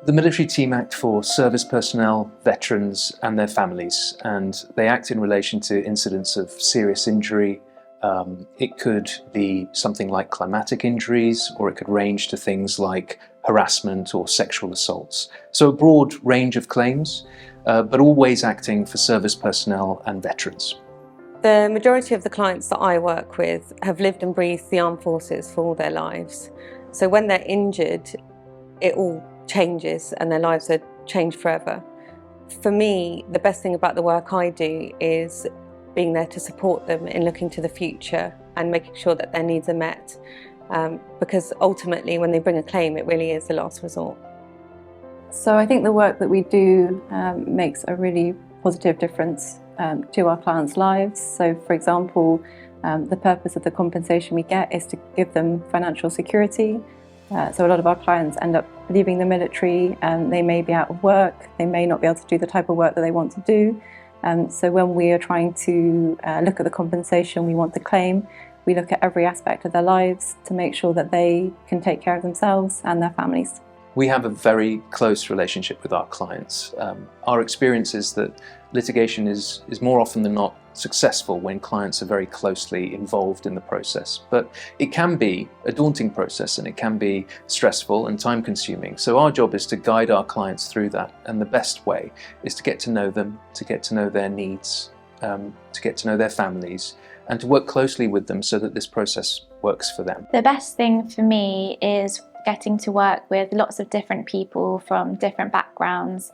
The military team act for service personnel, veterans and their families, and they act in relation to incidents of serious injury. It could be something like climatic injuries, or it could range to things like harassment or sexual assaults. So a broad range of claims, but always acting for service personnel and veterans. The majority of the clients that I work with have lived and breathed the armed forces for all their lives. So when they're injured, it all changes and their lives are changed forever. For me, the best thing about the work I do is being there to support them in looking to the future and making sure that their needs are met. Because ultimately, when they bring a claim, it really is the last resort. So I think the work that we do makes a really positive difference to our clients' lives. So for example, the purpose of the compensation we get is to give them financial security. So a lot of our clients end up leaving the military and they may be out of work, they may not be able to do the type of work that they want to do. So when we are trying to look at the compensation we want to claim, we look at every aspect of their lives to make sure that they can take care of themselves and their families. We have a very close relationship with our clients. Our experience is that litigation is more often than not successful when clients are very closely involved in the process. But it can be a daunting process and it can be stressful and time-consuming. So our job is to guide our clients through that, and the best way is to get to know them, to get to know their needs, to get to know their families, and to work closely with them so that this process works for them. The best thing for me is getting to work with lots of different people from different backgrounds,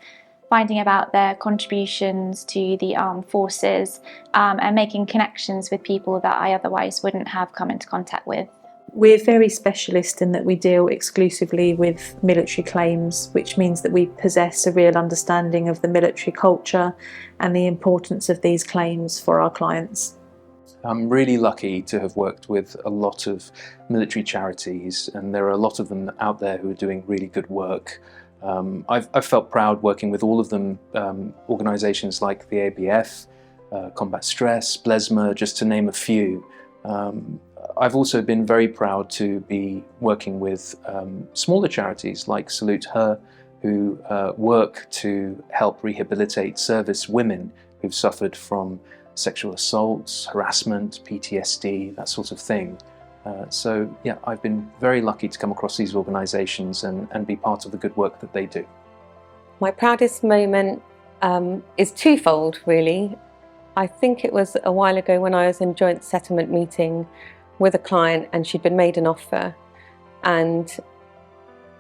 finding about their contributions to the armed forces, and making connections with people that I otherwise wouldn't have come into contact with. We're very specialist in that we deal exclusively with military claims, which means that we possess a real understanding of the military culture and the importance of these claims for our clients. I'm really lucky to have worked with a lot of military charities, and there are a lot of them out there who are doing really good work. I've felt proud working with all of them, organisations like the ABF, Combat Stress, BLESMA, just to name a few. I've also been very proud to be working with smaller charities like Salute Her, who work to help rehabilitate service women who've suffered from sexual assaults, harassment, PTSD, that sort of thing. So yeah, I've been very lucky to come across these organisations and be part of the good work that they do. My proudest moment is twofold, really. I think it was a while ago when I was in joint settlement meeting with a client and she'd been made an offer, and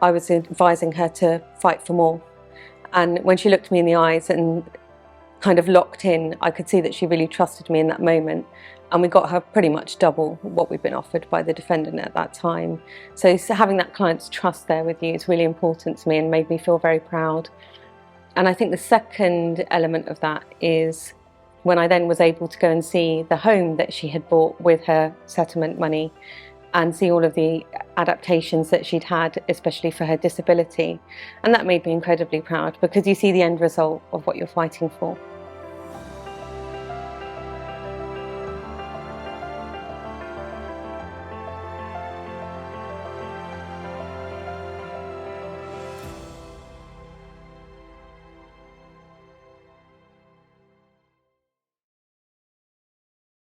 I was advising her to fight for more. And when she looked me in the eyes and kind of locked in, I could see that she really trusted me in that moment, and we got her pretty much double what we'd been offered by the defendant at that time. So having that client's trust there with you is really important to me and made me feel very proud. And I think the second element of that is when I then was able to go and see the home that she had bought with her settlement money and see all of the adaptations that she'd had, especially for her disability. And that made me incredibly proud, because you see the end result of what you're fighting for.